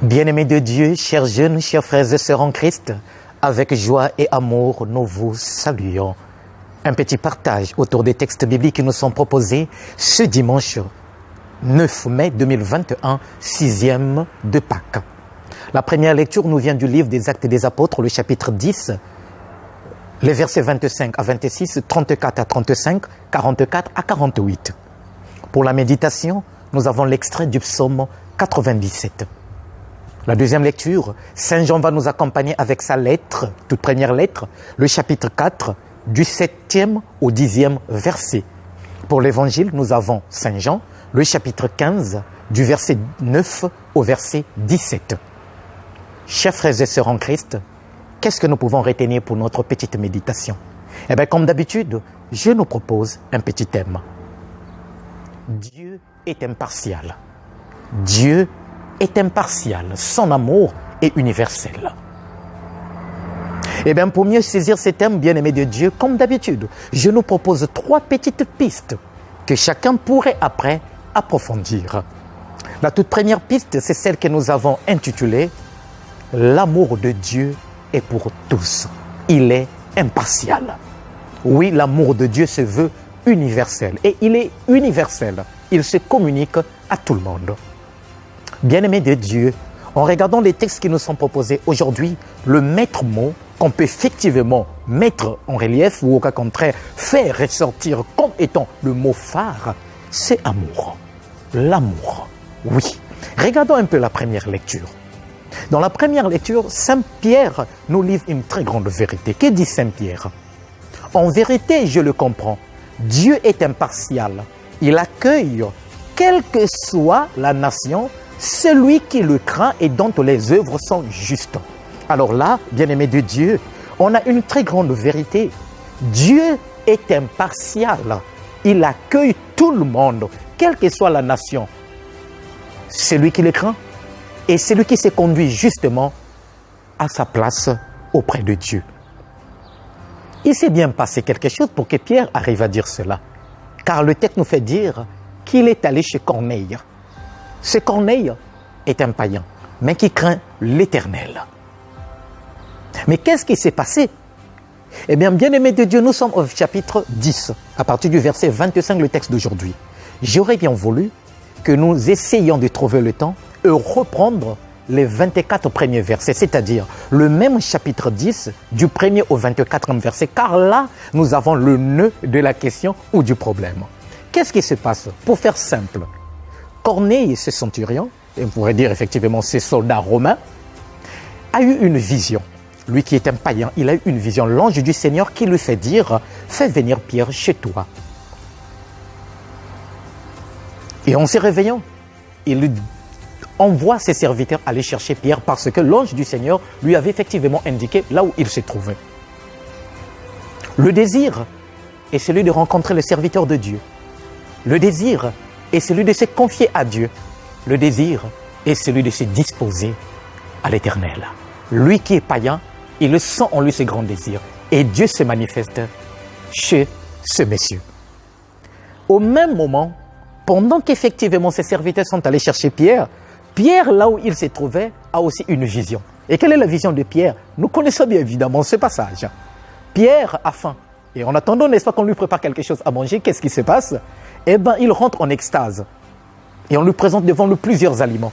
Bien-aimés de Dieu, chers jeunes, chers frères et sœurs en Christ, avec joie et amour, nous vous saluons. Un petit partage autour des textes bibliques qui nous sont proposés ce dimanche 9 mai 2021, 6e de Pâques. La première lecture nous vient du livre des Actes des Apôtres, le chapitre 10, les versets 25 à 26, 34 à 35, 44 à 48. Pour la méditation, nous avons l'extrait du psaume 97. La deuxième lecture, Saint Jean va nous accompagner avec sa lettre, toute première lettre, le chapitre 4, du 7e au 10e verset. Pour l'évangile, nous avons Saint Jean, le chapitre 15, du verset 9 au verset 17. Chers frères et sœurs en Christ, qu'est-ce que nous pouvons retenir pour notre petite méditation? Eh bien, comme d'habitude, je nous propose un petit thème. Dieu est impartial. Dieu est impartial. Son amour est universel. Eh bien, pour mieux saisir ces thèmes, bien-aimés de Dieu, comme d'habitude, je nous propose 3 petites pistes que chacun pourrait après approfondir. La toute première piste, c'est celle que nous avons intitulée « L'amour de Dieu est pour tous. Il est impartial. » Oui, l'amour de Dieu se veut universel. Et il est universel. Il se communique à tout le monde. Bien-aimés de Dieu, en regardant les textes qui nous sont proposés aujourd'hui, le maître mot qu'on peut effectivement mettre en relief ou au cas contraire faire ressortir comme étant le mot phare, c'est amour. L'amour, oui. Regardons un peu la première lecture. Dans la première lecture, Saint Pierre nous livre une très grande vérité. Que dit Saint Pierre? En vérité, je le comprends, Dieu est impartial. Il accueille, quelle que soit la nation, celui qui le craint et dont les œuvres sont justes. Alors là, bien-aimés de Dieu, on a une très grande vérité. Dieu est impartial. Il accueille tout le monde, quelle que soit la nation. Celui qui le craint et celui qui s'est conduit justement à sa place auprès de Dieu. Il s'est bien passé quelque chose pour que Pierre arrive à dire cela. Car le texte nous fait dire qu'il est allé chez Corneille. Ce Corneille est un païen, mais qui craint l'Éternel. Mais qu'est-ce qui s'est passé? Eh bien, bien-aimés de Dieu, nous sommes au chapitre 10, à partir du verset 25, le texte d'aujourd'hui. J'aurais bien voulu que nous essayions de trouver le temps et reprendre les 24 premiers versets, c'est-à-dire le même chapitre 10, du 1er au 24e verset, car là, nous avons le nœud de la question ou du problème. Qu'est-ce qui se passe? Pour faire simple, Corneille, ce centurion, et on pourrait dire effectivement ce soldat romain, a eu une vision. Lui qui est un païen, il a eu une vision. L'ange du Seigneur qui lui fait dire « Fais venir Pierre chez toi ». Et en se réveillant, il envoie ses serviteurs aller chercher Pierre parce que l'ange du Seigneur lui avait effectivement indiqué là où il se trouvait. Le désir est celui de rencontrer le serviteur de Dieu. Le désir est celui de se confier à Dieu. Le désir est celui de se disposer à l'Éternel. Lui qui est païen, il sent en lui ce grand désir. Et Dieu se manifeste chez ce monsieur. Au même moment, pendant qu'effectivement ses serviteurs sont allés chercher Pierre, Pierre, là où il se trouvait, a aussi une vision. Et quelle est la vision de Pierre? Nous connaissons bien évidemment ce passage. Pierre a faim. Et en attendant, n'est-ce pas, qu'on lui prépare quelque chose à manger, qu'est-ce qui se passe? Eh bien, il rentre en extase. Et on lui présente devant lui plusieurs aliments.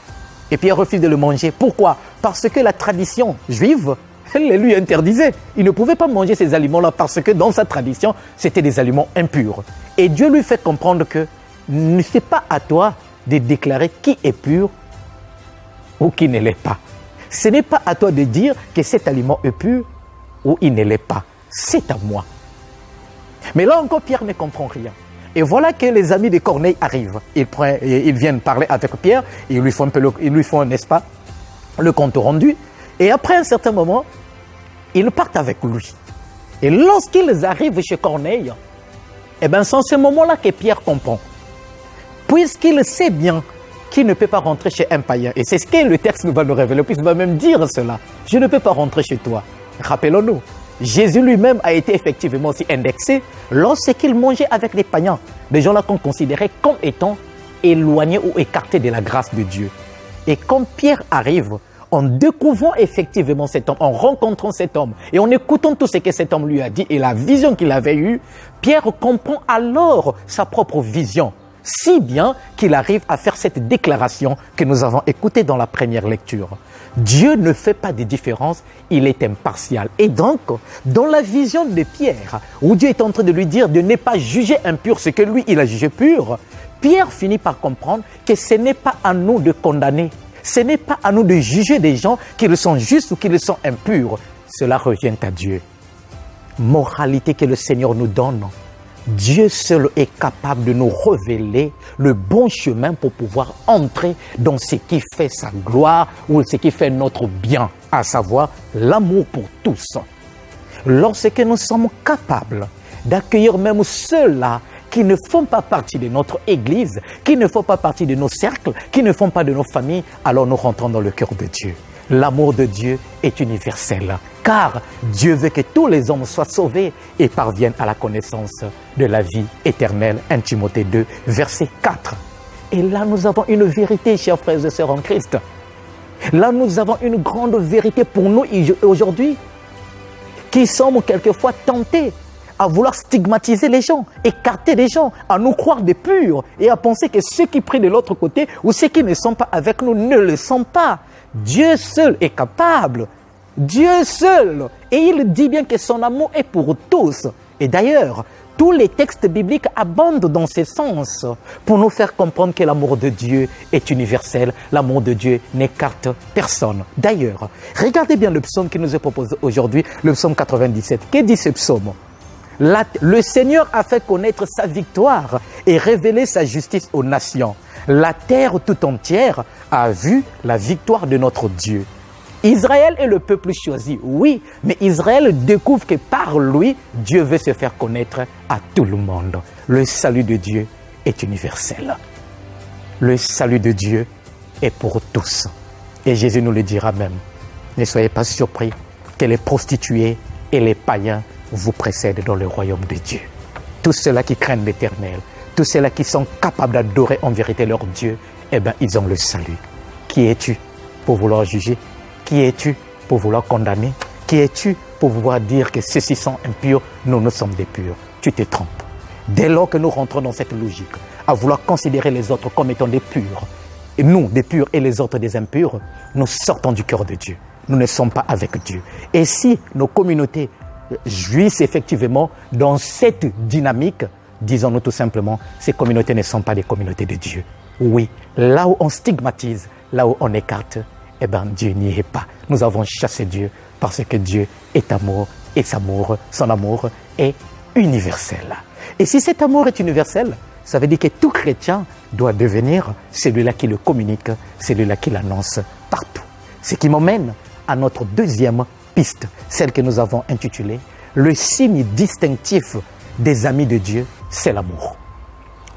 Et Pierre refuse de le manger. Pourquoi? Parce que la tradition juive, elle les lui interdisait. Il ne pouvait pas manger ces aliments-là parce que dans sa tradition, c'était des aliments impurs. Et Dieu lui fait comprendre que ce n'est pas à toi de déclarer qui est pur ou qui ne l'est pas. Ce n'est pas à toi de dire que cet aliment est pur ou il ne l'est pas. C'est à moi. Mais là encore, Pierre ne comprend rien. Et voilà que les amis de Corneille arrivent. Ils viennent parler avec Pierre, et ils lui font, n'est-ce pas, le compte rendu. Et après un certain moment, ils partent avec lui. Et lorsqu'ils arrivent chez Corneille, eh bien, c'est en ce moment-là que Pierre comprend. Puisqu'il sait bien qu'il ne peut pas rentrer chez un païen. Et c'est ce que le texte nous va nous révéler, puisqu'il va même dire cela. Je ne peux pas rentrer chez toi. Rappelons-nous, Jésus lui-même a été effectivement aussi indexé lorsqu'il mangeait avec les païens, des gens-là qu'on considérait comme étant éloignés ou écartés de la grâce de Dieu. Et quand Pierre arrive, en découvrant effectivement cet homme, en rencontrant cet homme et en écoutant tout ce que cet homme lui a dit et la vision qu'il avait eue, Pierre comprend alors sa propre vision, si bien qu'il arrive à faire cette déclaration que nous avons écoutée dans la première lecture. Dieu ne fait pas de différence, il est impartial. Et donc, dans la vision de Pierre, où Dieu est en train de lui dire de ne pas juger impur ce que lui, il a jugé pur, Pierre finit par comprendre que ce n'est pas à nous de condamner. Ce n'est pas à nous de juger des gens qui le sont justes ou qui le sont impurs. Cela revient à Dieu. Moralité que le Seigneur nous donne. Dieu seul est capable de nous révéler le bon chemin pour pouvoir entrer dans ce qui fait sa gloire ou ce qui fait notre bien, à savoir l'amour pour tous. Lorsque nous sommes capables d'accueillir même ceux-là qui ne font pas partie de notre église, qui ne font pas partie de nos cercles, qui ne font pas de nos familles, alors nous rentrons dans le cœur de Dieu. L'amour de Dieu est universel, car Dieu veut que tous les hommes soient sauvés et parviennent à la connaissance de la vie éternelle. 1 Timothée 2, verset 4. Et là, nous avons une vérité, chers frères et sœurs en Christ. Là, nous avons une grande vérité pour nous aujourd'hui, qui sommes quelquefois tentés à vouloir stigmatiser les gens, écarter les gens, à nous croire des purs et à penser que ceux qui prient de l'autre côté ou ceux qui ne sont pas avec nous ne le sont pas. Dieu seul est capable. Dieu seul. Et il dit bien que son amour est pour tous. Et d'ailleurs, tous les textes bibliques abondent dans ce sens pour nous faire comprendre que l'amour de Dieu est universel. L'amour de Dieu n'écarte personne. D'ailleurs, regardez bien le psaume qui nous est proposé aujourd'hui, le psaume 97. Que dit ce psaume ? Le Seigneur a fait connaître sa victoire et révélé sa justice aux nations. La terre tout entière a vu la victoire de notre Dieu. Israël est le peuple choisi, oui, mais Israël découvre que par lui, Dieu veut se faire connaître à tout le monde. Le salut de Dieu est universel. Le salut de Dieu est pour tous. Et Jésus nous le dira même. Ne soyez pas surpris que les prostituées et les païens vous précèdent dans le royaume de Dieu. Tous ceux-là qui craignent l'Éternel, tous ceux-là qui sont capables d'adorer en vérité leur Dieu, eh bien, ils ont le salut. Qui es-tu pour vouloir juger? Qui es-tu pour vouloir condamner? Qui es-tu pour vouloir dire que ceux-ci sont impurs, nous sommes des purs? Tu te trompes. Dès lors que nous rentrons dans cette logique, à vouloir considérer les autres comme étant des purs, et nous des purs et les autres des impurs, nous sortons du cœur de Dieu. Nous ne sommes pas avec Dieu. Et si nos communautés jouissent effectivement dans cette dynamique, disons-nous tout simplement, ces communautés ne sont pas des communautés de Dieu. Oui, là où on stigmatise, là où on écarte, eh bien Dieu n'y est pas. Nous avons chassé Dieu parce que Dieu est amour et son amour est universel. Et si cet amour est universel, ça veut dire que tout chrétien doit devenir celui-là qui le communique, celui-là qui l'annonce partout. Ce qui m'emmène à notre deuxième piste, celle que nous avons intitulée « Le signe distinctif des amis de Dieu, c'est l'amour ».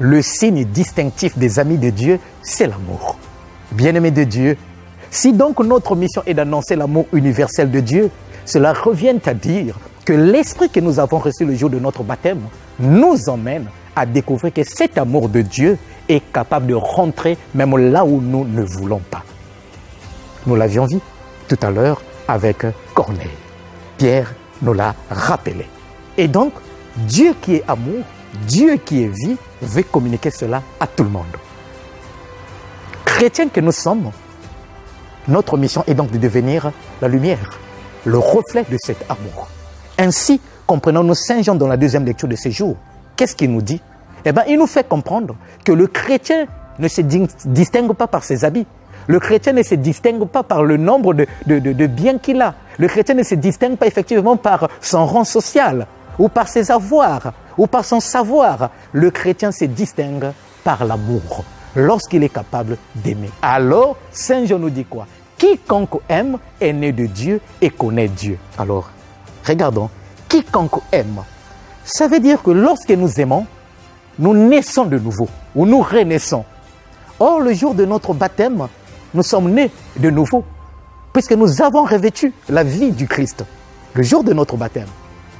Le signe distinctif des amis de Dieu, c'est l'amour. Bien-aimés de Dieu, si donc notre mission est d'annoncer l'amour universel de Dieu, cela revient à dire que l'esprit que nous avons reçu le jour de notre baptême nous emmène à découvrir que cet amour de Dieu est capable de rentrer même là où nous ne voulons pas. Nous l'avions vu tout à l'heure avec Corneille. Pierre nous l'a rappelé. Et donc, Dieu qui est amour, Dieu qui est vie, veut communiquer cela à tout le monde. Chrétiens que nous sommes, notre mission est donc de devenir la lumière, le reflet de cet amour. Ainsi, comprenons-nous Saint Jean dans la deuxième lecture de ce jour. Qu'est-ce qu'il nous dit? Eh bien, il nous fait comprendre que le chrétien ne se distingue pas par ses habits. Le chrétien ne se distingue pas par le nombre de biens qu'il a. Le chrétien ne se distingue pas effectivement par son rang social, ou par ses avoirs, ou par son savoir. Le chrétien se distingue par l'amour, lorsqu'il est capable d'aimer. Alors, Saint Jean nous dit quoi? Quiconque aime est né de Dieu et connaît Dieu. Alors, regardons, quiconque aime, ça veut dire que lorsque nous aimons, nous naissons de nouveau, ou nous renaissons. Or, le jour de notre baptême, nous sommes nés de nouveau, puisque nous avons revêtu la vie du Christ, le jour de notre baptême.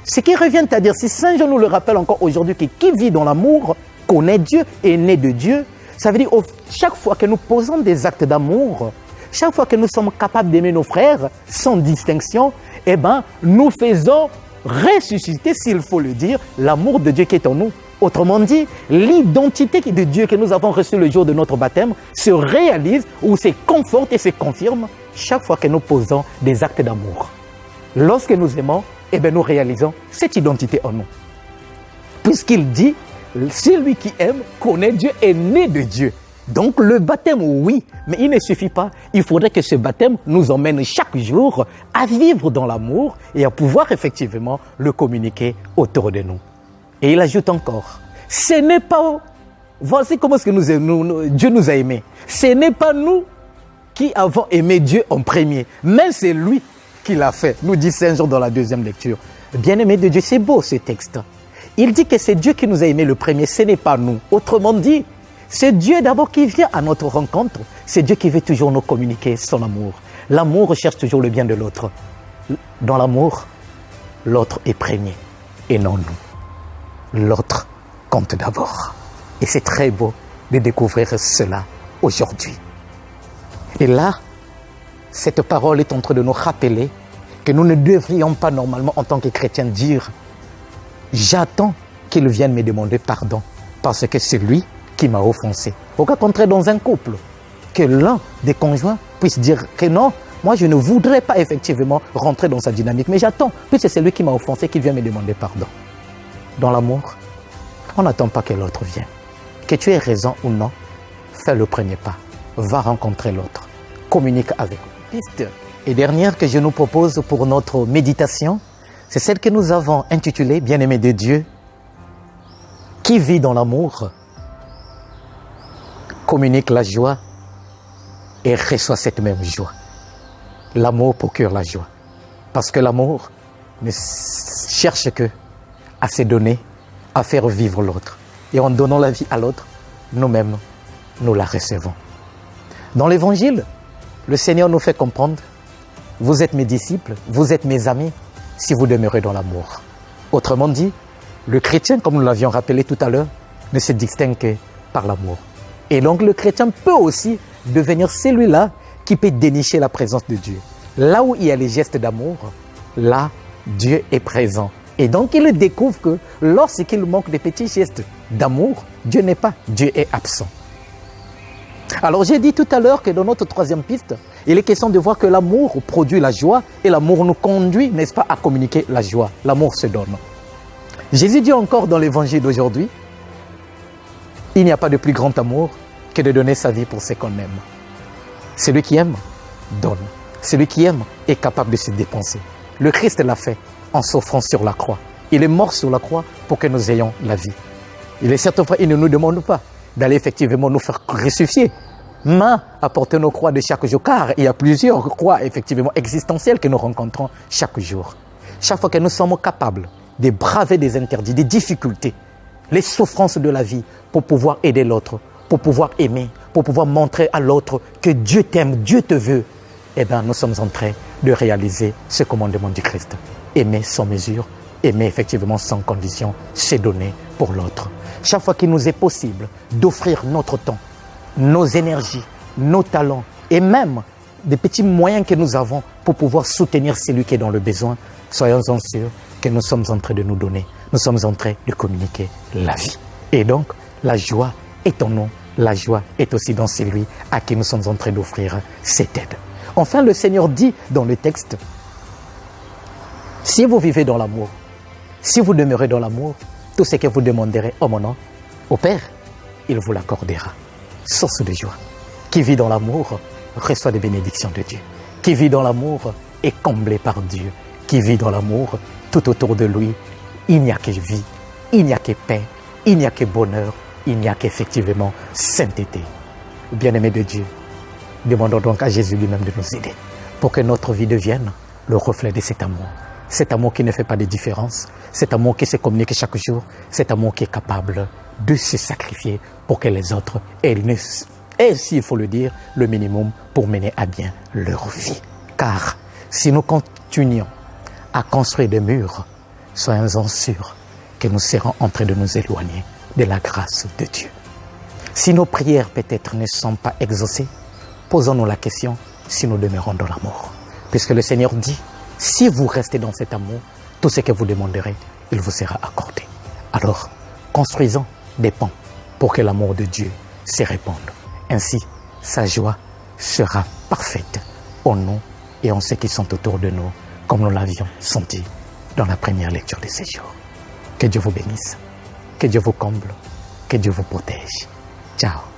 Ce qui revient à dire, si Saint Jean nous le rappelle encore aujourd'hui, que qui vit dans l'amour connaît Dieu et est né de Dieu, ça veut dire chaque fois que nous posons des actes d'amour, chaque fois que nous sommes capables d'aimer nos frères sans distinction, eh ben, nous faisons ressusciter, s'il faut le dire, l'amour de Dieu qui est en nous. Autrement dit, l'identité de Dieu que nous avons reçue le jour de notre baptême se réalise ou se conforte et se confirme chaque fois que nous posons des actes d'amour. Lorsque nous aimons, eh bien, nous réalisons cette identité en nous. Puisqu'il dit, celui qui aime connaît Dieu, est né de Dieu. Donc le baptême, oui, mais il ne suffit pas. Il faudrait que ce baptême nous emmène chaque jour à vivre dans l'amour et à pouvoir effectivement le communiquer autour de nous. Et il ajoute encore, ce n'est pas, voici comment est-ce que Dieu nous a aimés. Ce n'est pas nous qui avons aimé Dieu en premier, mais c'est lui qui l'a fait, nous dit Saint Jean dans la deuxième lecture. Bien-aimé de Dieu, c'est beau ce texte. Il dit que c'est Dieu qui nous a aimés le premier, ce n'est pas nous. Autrement dit, c'est Dieu d'abord qui vient à notre rencontre. C'est Dieu qui veut toujours nous communiquer son amour. L'amour recherche toujours le bien de l'autre. Dans l'amour, l'autre est premier et non nous. L'autre compte d'abord. Et c'est très beau de découvrir cela aujourd'hui. Et là, cette parole est en train de nous rappeler que nous ne devrions pas normalement en tant que chrétiens dire « J'attends qu'il vienne me demander pardon parce que c'est lui qui m'a offensé. » Au cas contraire, dans un couple, que l'un des conjoints puisse dire que non, moi je ne voudrais pas effectivement rentrer dans sa dynamique, mais j'attends, puisque c'est lui qui m'a offensé, qu'il vienne me demander pardon. Dans l'amour, on n'attend pas que l'autre vienne. Que tu aies raison ou non, fais le premier pas. Va rencontrer l'autre. Communique avec lui. Piste et dernière que je nous propose pour notre méditation, c'est celle que nous avons intitulée « Bien-aimé de Dieu, qui vit dans l'amour, communique la joie et reçoit cette même joie. » L'amour procure la joie. Parce que l'amour ne cherche que à se donner, à faire vivre l'autre. Et en donnant la vie à l'autre, nous-mêmes, nous la recevons. Dans l'Évangile, le Seigneur nous fait comprendre, vous êtes mes disciples, vous êtes mes amis, si vous demeurez dans l'amour. Autrement dit, le chrétien, comme nous l'avions rappelé tout à l'heure, ne se distingue que par l'amour. Et donc le chrétien peut aussi devenir celui-là qui peut dénicher la présence de Dieu. Là où il y a les gestes d'amour, là, Dieu est présent. Et donc il découvre que lorsqu'il manque des petits gestes d'amour, Dieu n'est pas, Dieu est absent. Alors j'ai dit tout à l'heure que dans notre troisième piste, il est question de voir que l'amour produit la joie et l'amour nous conduit, n'est-ce pas, à communiquer la joie. L'amour se donne. Jésus dit encore dans l'évangile d'aujourd'hui, il n'y a pas de plus grand amour que de donner sa vie pour ceux qu'on aime. Celui qui aime, donne. Celui qui aime est capable de se dépenser. Le Christ l'a fait en s'offrant sur la croix. Il est mort sur la croix pour que nous ayons la vie. Il est certain qu'il ne nous demande pas d'aller effectivement nous faire ressusciter, mais apporter nos croix de chaque jour, car il y a plusieurs croix effectivement existentielles que nous rencontrons chaque jour. Chaque fois que nous sommes capables de braver des interdits, des difficultés, les souffrances de la vie pour pouvoir aider l'autre, pour pouvoir aimer, pour pouvoir montrer à l'autre que Dieu t'aime, Dieu te veut, eh bien nous sommes en train de réaliser ce commandement du Christ. Aimer sans mesure, aimer effectivement sans condition, se donner pour l'autre. Chaque fois qu'il nous est possible d'offrir notre temps, nos énergies, nos talents et même des petits moyens que nous avons pour pouvoir soutenir celui qui est dans le besoin, soyons-en sûrs que nous sommes en train de nous donner, nous sommes en train de communiquer la vie. Et donc, la joie est en nous, la joie est aussi dans celui à qui nous sommes en train d'offrir cette aide. Enfin, le Seigneur dit dans le texte, si vous vivez dans l'amour, si vous demeurez dans l'amour, tout ce que vous demanderez en mon nom, au Père, il vous l'accordera. Source de joie. Qui vit dans l'amour reçoit des bénédictions de Dieu. Qui vit dans l'amour est comblé par Dieu. Qui vit dans l'amour, tout autour de lui, il n'y a que vie, il n'y a que paix, il n'y a que bonheur, il n'y a qu'effectivement sainteté. Bien-aimés de Dieu, demandons donc à Jésus lui-même de nous aider pour que notre vie devienne le reflet de cet amour. Cet amour qui ne fait pas de différence, cet amour qui se communique chaque jour, cet amour qui est capable de se sacrifier pour que les autres aient, s'il faut le dire, le minimum pour mener à bien leur vie. Car si nous continuons à construire des murs, soyons-en sûrs que nous serons en train de nous éloigner de la grâce de Dieu. Si nos prières peut-être ne sont pas exaucées, posons-nous la question, si nous demeurons dans l'amour. Puisque le Seigneur dit, si vous restez dans cet amour, tout ce que vous demanderez, il vous sera accordé. Alors, construisons des ponts pour que l'amour de Dieu se répande. Ainsi, sa joie sera parfaite en nous et en ceux qui sont autour de nous, comme nous l'avions senti dans la première lecture de ce jour. Que Dieu vous bénisse, que Dieu vous comble, que Dieu vous protège. Ciao.